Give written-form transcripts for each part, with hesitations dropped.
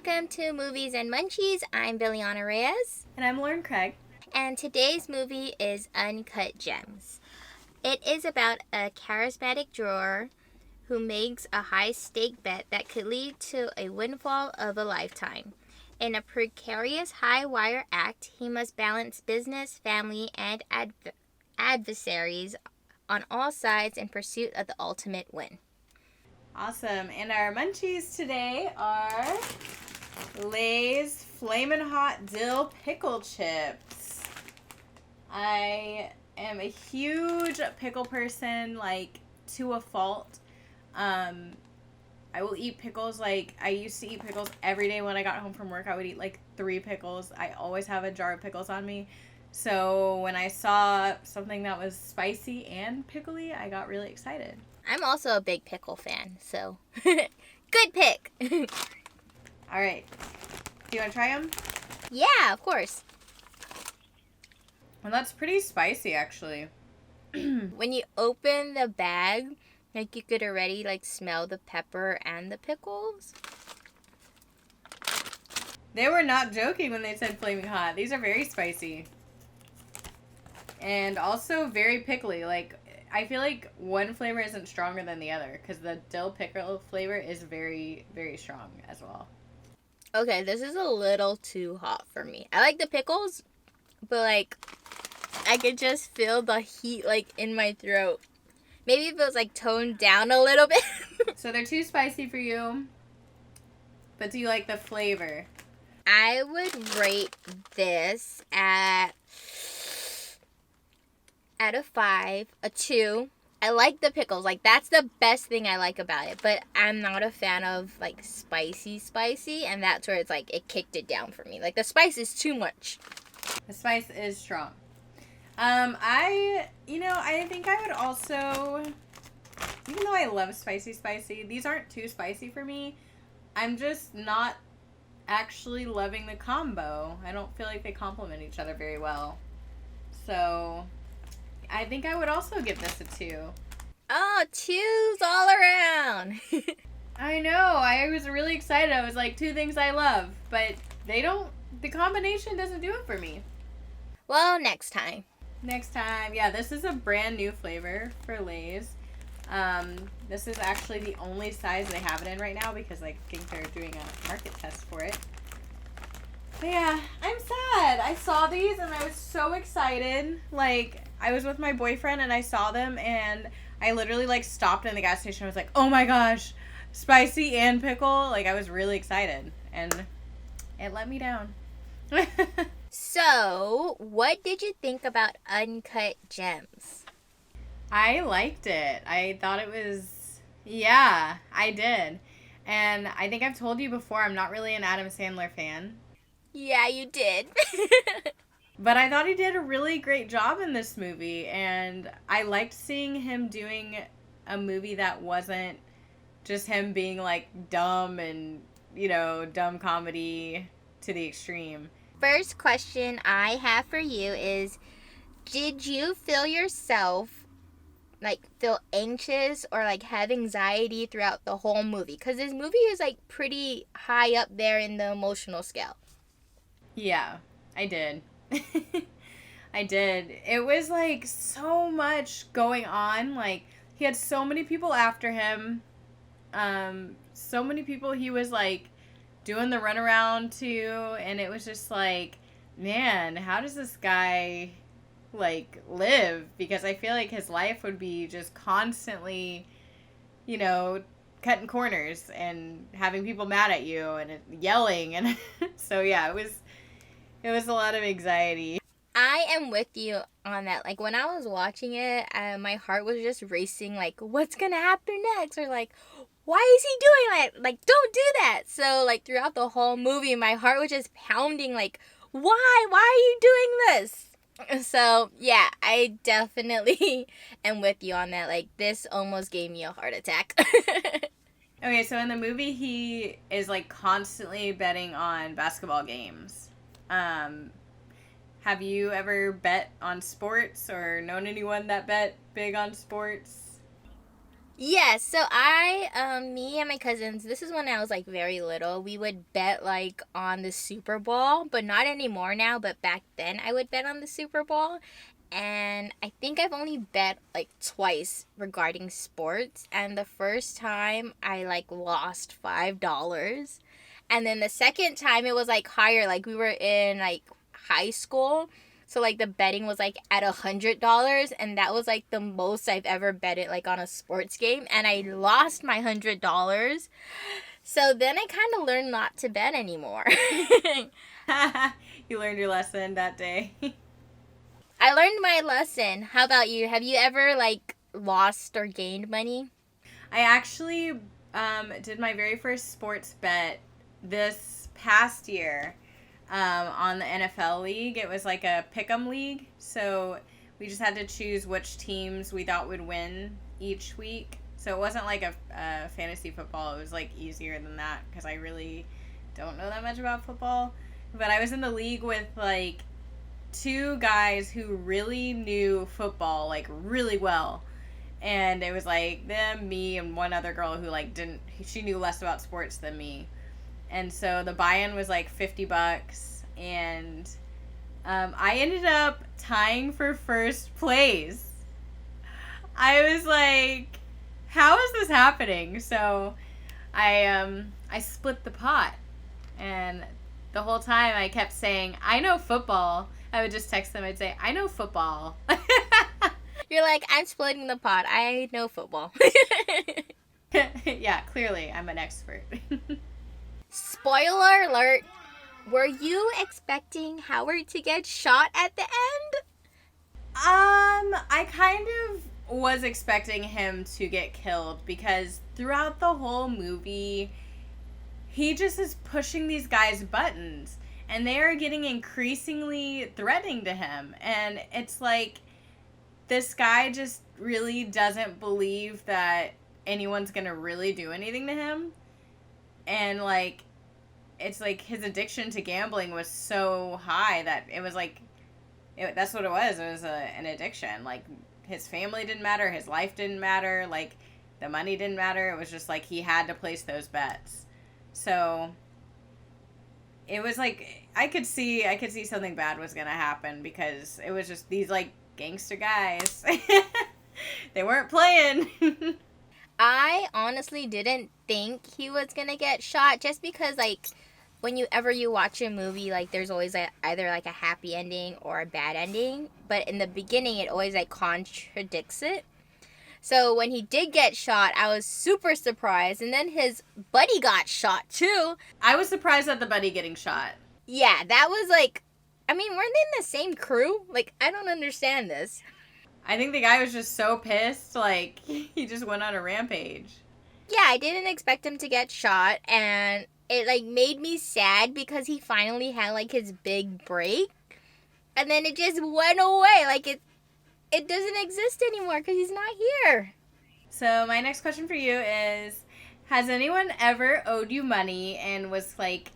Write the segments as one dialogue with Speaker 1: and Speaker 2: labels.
Speaker 1: Welcome to Movies and Munchies. I'm Billiana Reyes.
Speaker 2: And I'm Lauren Craig.
Speaker 1: And today's movie is Uncut Gems. It is about a charismatic drawer who makes a high-stake bet that could lead to a windfall of a lifetime. In a precarious high-wire act, he must balance business, family, and adversaries on all sides in pursuit of the ultimate win.
Speaker 2: Awesome. And our munchies today are Lay's Flamin' Hot Dill Pickle Chips. I am a huge pickle person, like, to a fault. I will eat pickles, like, I used to eat pickles every day when I got home from work. I would eat, like, 3 pickles. I always have a jar of pickles on me. So when I saw something that was spicy and pickly, I got really excited.
Speaker 1: I'm also a big pickle fan, so good pick.
Speaker 2: All right. Do you want to try them?
Speaker 1: Yeah, of course.
Speaker 2: Well, that's pretty spicy, actually.
Speaker 1: When you open the bag, like, you could already, like, smell the pepper and the pickles.
Speaker 2: They were not joking when they said flaming hot. These are very spicy. And also very pickly. Like, I feel like one flavor isn't stronger than the other because the dill pickle flavor is very, very strong as well.
Speaker 1: Okay, this is a little too hot for me. I like the pickles, but, like, I could just feel the heat, like, in my throat. Maybe if it was, like, toned down a little bit.
Speaker 2: So they're too spicy for you, but do you like the flavor?
Speaker 1: I would rate this at a 5, a 2. I like the pickles. Like, that's the best thing I like about it. But I'm not a fan of, like, spicy. And that's where it's, like, it kicked it down for me. Like, the spice is too much.
Speaker 2: The spice is strong. I think I would also, even though I love spicy, these aren't too spicy for me. I'm just not actually loving the combo. I don't feel like they complement each other very well. So I think I would also give this a 2.
Speaker 1: Oh, 2s all around.
Speaker 2: I know. I was really excited. I was like, 2 things I love. But the combination doesn't do it for me.
Speaker 1: Well, next time.
Speaker 2: Yeah, this is a brand new flavor for Lay's. This is actually the only size they have it in right now because I think they're doing a market test for it. But yeah, I'm sad. I saw these and I was so excited. Like, I was with my boyfriend and I saw them and I literally, like, stopped in the gas station. I was like, oh my gosh, spicy and pickle. Like, I was really excited and it let me down.
Speaker 1: So, what did you think about Uncut Gems?
Speaker 2: I liked it. I thought it was, yeah, I did. And I think I've told you before, I'm not really an Adam Sandler fan.
Speaker 1: Yeah, you did.
Speaker 2: But I thought he did a really great job in this movie. And I liked seeing him doing a movie that wasn't just him being, like, dumb and, dumb comedy to the extreme.
Speaker 1: First question I have for you is, did you feel yourself, like, feel anxious or, like, have anxiety throughout the whole movie? Because this movie is, like, pretty high up there in the emotional scale.
Speaker 2: Yeah, I did. I did. It was, like, so much going on. Like, he had so many people after him. So many people he was, like, doing the runaround to, and it was just like, man, how does this guy, like, live? Because I feel like his life would be just constantly, cutting corners and having people mad at you and yelling, and so yeah, it was a lot of anxiety.
Speaker 1: I am with you on that. Like, when I was watching it, my heart was just racing, like, what's gonna happen next? Or, like, why is he doing that? Like, don't do that. So, like, throughout the whole movie, my heart was just pounding, like, why? Why are you doing this? So, yeah, I definitely am with you on that. Like, this almost gave me a heart attack.
Speaker 2: Okay, so in the movie, he is, like, constantly betting on basketball games. Have you ever bet on sports or known anyone that bet big on sports?
Speaker 1: Yes, so me and my cousins, this is when I was like very little. We would bet like on the Super Bowl, but not anymore now. But back then, I would bet on the Super Bowl. And I think I've only bet like twice regarding sports. And the first time I like lost $5. And then the second time it was like higher, like we were in like high school. So like the betting was like at $100, and that was like the most I've ever betted like on a sports game, and I lost my $100. So then I kind of learned not to bet anymore.
Speaker 2: You learned your lesson that day.
Speaker 1: I learned my lesson. How about you? Have you ever like lost or gained money?
Speaker 2: I actually did my very first sports bet this past year on the NFL league. It was like a pick'em league, so we just had to choose which teams we thought would win each week. So it wasn't like a fantasy football. It was like easier than that because I really don't know that much about football. But I was in the league with like two guys who really knew football like really well, and it was like them, me, and one other girl who like didn't. She knew less about sports than me, and so the buy-in was like $50, and I ended up tying for first place. I was like, "How is this happening?" So I split the pot, and the whole time I kept saying, "I know football." I would just text them. I'd say, "I know football."
Speaker 1: You're like, I'm splitting the pot. I know football.
Speaker 2: Yeah, clearly I'm an expert.
Speaker 1: Spoiler alert. Were you expecting Howard to get shot at the end?
Speaker 2: I kind of was expecting him to get killed because throughout the whole movie, he just is pushing these guys' buttons and they are getting increasingly threatening to him. And it's like this guy just really doesn't believe that anyone's gonna really do anything to him. And like, it's like his addiction to gambling was so high that it was like, that's what it was. It was an addiction. Like, his family didn't matter, his life didn't matter, like, the money didn't matter. It was just like he had to place those bets. So it was like I could see something bad was gonna happen because it was just these like gangster guys. They weren't playing.
Speaker 1: I honestly didn't think he was gonna get shot just because like whenever you watch a movie, like there's always either like a happy ending or a bad ending, but in the beginning it always like contradicts it. So when he did get shot, I was super surprised, and then his buddy got shot too.
Speaker 2: I was surprised at the buddy getting shot.
Speaker 1: Yeah, that was like, I mean, weren't they in the same crew? Like, I don't understand this.
Speaker 2: I think the guy was just so pissed, like he just went on a rampage.
Speaker 1: Yeah, I didn't expect him to get shot, and it like made me sad because he finally had like his big break, and then it just went away. Like it doesn't exist anymore because he's not here.
Speaker 2: So my next question for you is, has anyone ever owed you money and was like,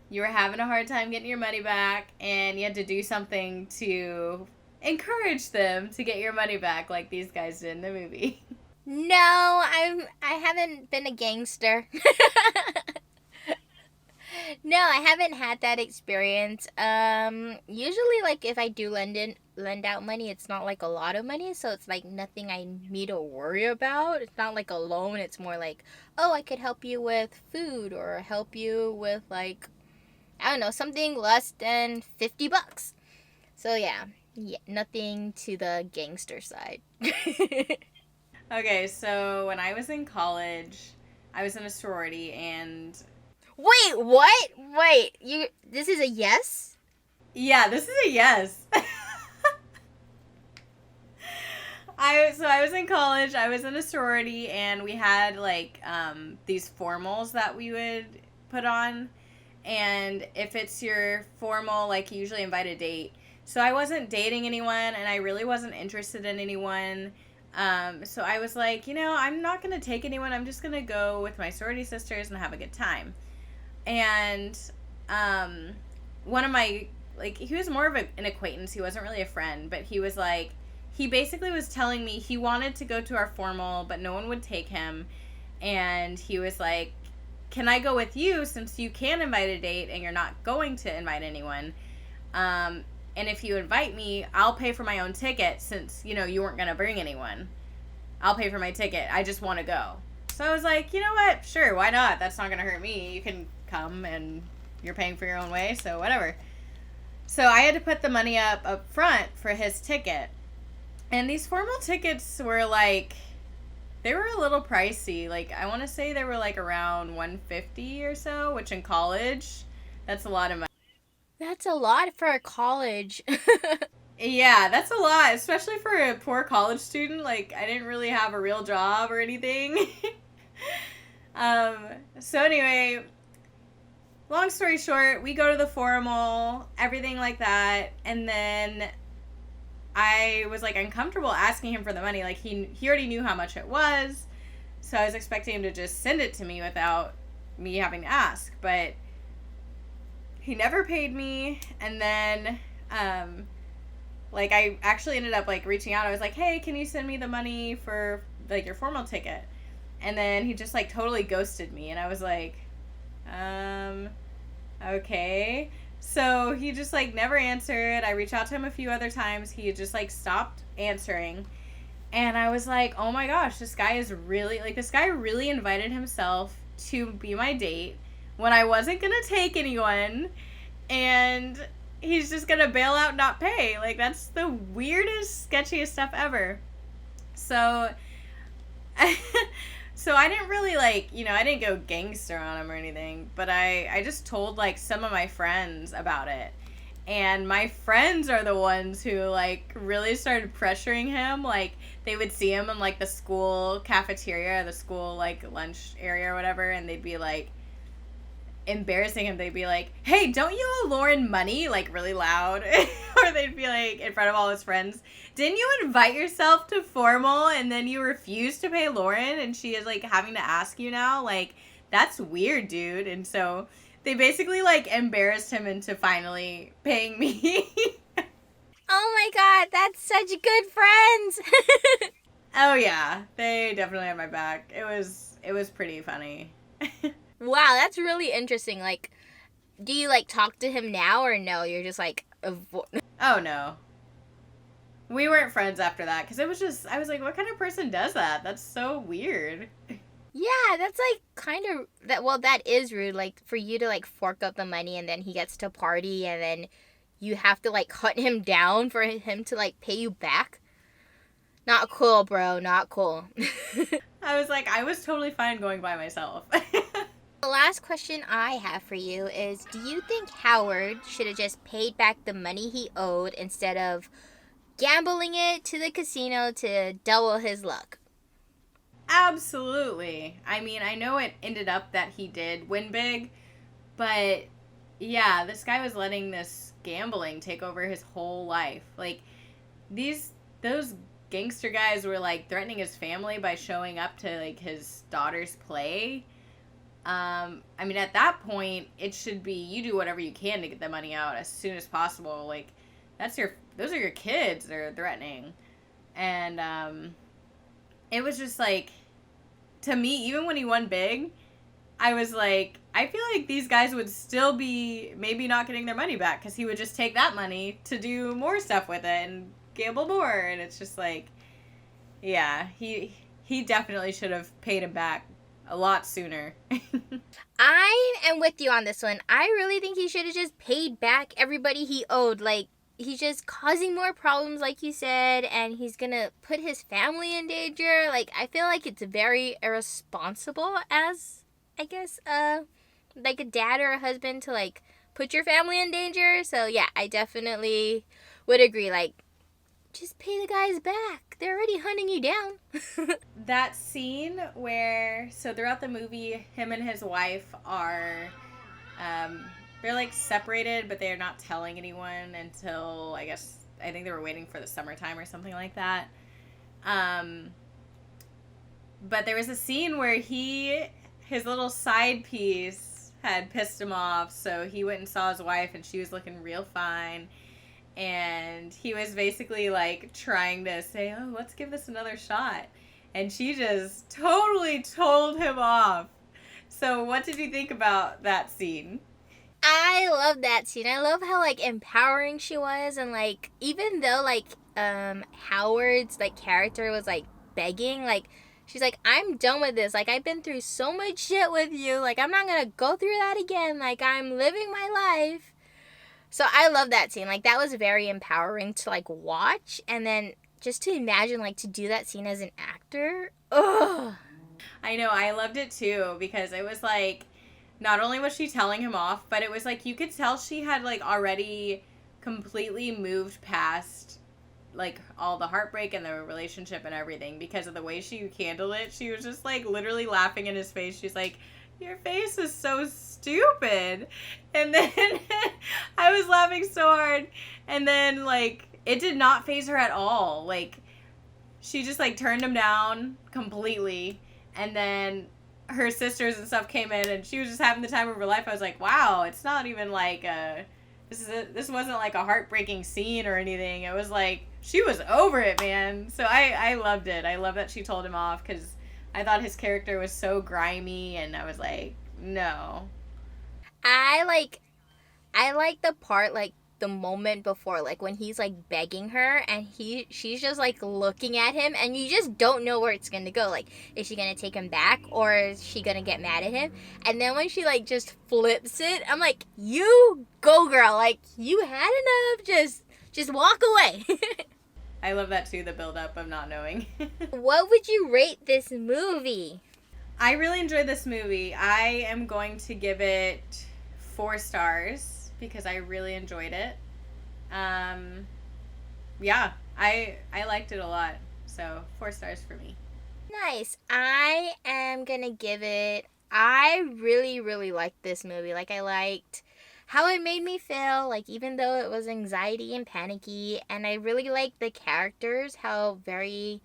Speaker 2: you were having a hard time getting your money back and you had to do something to encourage them to get your money back like these guys did in the movie?
Speaker 1: No, I haven't been a gangster. No, I haven't had that experience. Usually, like if I do lend out money, it's not like a lot of money, so it's like nothing I need to worry about. It's not like a loan. It's more like, oh, I could help you with food or help you with like, I don't know, something less than $50. So yeah, nothing to the gangster side.
Speaker 2: Okay, so when I was in college, I was in a sorority and
Speaker 1: Wait, what? Wait, this is a yes?
Speaker 2: yeah, this is a yes. I was in college. I was in a sorority, and we had like these formals that we would put on. And if it's your formal, like you usually invite a date. So I wasn't dating anyone, and I really wasn't interested in anyone. So I was like, I'm not gonna take anyone. I'm just gonna go with my sorority sisters and have a good time. And one of my, like, he was more of an acquaintance. He wasn't really a friend, but he was like, he basically was telling me he wanted to go to our formal, but no one would take him. And he was like, can I go with you since you can invite a date and you're not going to invite anyone? And if you invite me, I'll pay for my own ticket since, you know, you weren't going to bring anyone. I'll pay for my ticket. I just want to go. So I was like, you know what? Sure, why not? That's not going to hurt me. You can come and you're paying for your own way, so whatever. So I had to put the money up front for his ticket. And these formal tickets were like, they were a little pricey. Like, I want to say they were like around $150 or so, which in college, that's a lot of money.
Speaker 1: That's a lot for a college.
Speaker 2: Yeah, that's a lot, especially for a poor college student. Like, I didn't really have a real job or anything. So anyway, long story short, we go to the formal, everything like that, and then I was like uncomfortable asking him for the money. Like, he already knew how much it was, so I was expecting him to just send it to me without me having to ask, but he never paid me. And then like, I actually ended up like reaching out. I was like, hey, can you send me the money for like your formal ticket? And then he just like totally ghosted me, and I was like, okay. So he just like never answered. I reached out to him a few other times. He just like stopped answering. And I was like, oh my gosh, this guy really invited himself to be my date when I wasn't going to take anyone. And he's just going to bail out and not pay. Like, that's the weirdest, sketchiest stuff ever. So, so I didn't really, like, you know, I didn't go gangster on him or anything, but I just told, like, some of my friends about it. And my friends are the ones who, like, really started pressuring him. Like, they would see him in, like, the school cafeteria, the school, like, lunch area or whatever, and they'd be, like, embarrassing him. They'd be like, hey, don't you owe Lauren money? Like, really loud. Or they'd be, like, in front of all his friends, didn't you invite yourself to formal and then you refused to pay Lauren and she is, like, having to ask you now? Like, that's weird, dude. And so they basically, like, embarrassed him into finally paying me.
Speaker 1: Oh my god, that's such good friends.
Speaker 2: Oh yeah, they definitely had my back. It was pretty funny.
Speaker 1: Wow, that's really interesting. Like, do you like talk to him now or no? You're just like
Speaker 2: Oh no. We weren't friends after that because it was just, I was like, what kind of person does that? That's so weird.
Speaker 1: Yeah, that's like kind of that. Well, that is rude. Like, for you to like fork up the money and then he gets to party and then you have to like hunt him down for him to like pay you back. Not cool, bro. Not cool.
Speaker 2: I was like, I was totally fine going by myself.
Speaker 1: The last question I have for you is, do you think Howard should have just paid back the money he owed instead of gambling it to the casino to double his luck?
Speaker 2: Absolutely. I mean, I know it ended up that he did win big, but yeah, this guy was letting this gambling take over his whole life. Like, those gangster guys were like threatening his family by showing up to like his daughter's play. I mean, at that point, it should be you do whatever you can to get the money out as soon as possible. Like, those are your kids they're threatening. And it was just like, to me, even when he won big, I was like, I feel like these guys would still be maybe not getting their money back because he would just take that money to do more stuff with it and gamble more. And it's just like, yeah, he definitely should have paid him back a lot sooner.
Speaker 1: I am with you on this one. I really think he should have just paid back everybody he owed. Like, he's just causing more problems, like you said, and he's gonna put his family in danger. Like, I feel like it's very irresponsible as, I guess, like a dad or a husband to, like, put your family in danger. So, yeah, I definitely would agree. Like, just pay the guys back. They're already hunting you down.
Speaker 2: That scene where, so throughout the movie, him and his wife are, they're like separated, but they're not telling anyone until, I think they were waiting for the summertime or something like that. But there was a scene where his little side piece had pissed him off, so he went and saw his wife and she was looking real fine. and he was basically like trying to say, oh, let's give this another shot. And she just totally told him off. So what did you think about that scene?
Speaker 1: I love that scene. I love how like empowering she was, and like even though like Howard's like character was like begging, like she's like, I'm done with this. Like I've been through so much shit with you. Like I'm not gonna go through that again. Like I'm living my life. So I love that scene. Like that was very empowering to like watch, and then just to imagine like to do that scene as an actor. Ugh.
Speaker 2: I know, I loved it too, because it was like, not only was she telling him off, but it was like you could tell she had like already completely moved past like all the heartbreak and the relationship and everything because of the way she handled it. She was just like literally laughing in his face. She's like, your face is so stupid. And then I was laughing so hard. And then like it did not faze her at all. Like she just like turned him down completely. And then her sisters and stuff came in and she was just having the time of her life. I was like, wow, it's not even like this wasn't like a heartbreaking scene or anything. It was like she was over it, man. So I loved it. I love that she told him off because I thought his character was so grimy, and I was like, no.
Speaker 1: I like the part like the moment before, like when he's like begging her and she's just like looking at him, and you just don't know where it's gonna go. Like, is she gonna take him back or is she gonna get mad at him? And then when she like just flips it, I'm like, you go, girl. Like you had enough. Just walk away.
Speaker 2: I love that too, the build up of not knowing.
Speaker 1: What would you rate this movie?
Speaker 2: I really enjoyed this movie. I am going to give it 4 stars because I really enjoyed it. Yeah, I liked it a lot. So 4 stars for me.
Speaker 1: Nice. I am gonna give it. I really, really liked this movie. Like I liked how it made me feel, like even though it was anxiety and panicky, and I really liked the characters, how very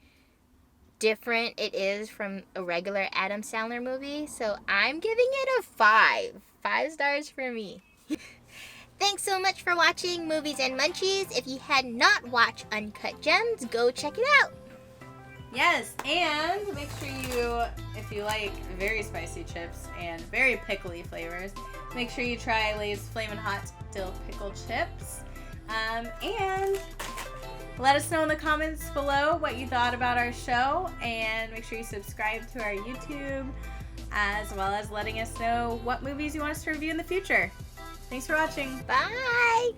Speaker 1: different it is from a regular Adam Sandler movie. So I'm giving it a 5. 5 stars for me. Thanks so much for watching Movies and Munchies. If you had not watched Uncut Gems, go check it out.
Speaker 2: Yes, and make sure you, if you like very spicy chips and very pickly flavors, make sure you try Lay's Flamin' Hot Dill Pickle Chips. And let us know in the comments below what you thought about our show, and make sure you subscribe to our YouTube, as well as letting us know what movies you want us to review in the future. Thanks for watching.
Speaker 1: Bye.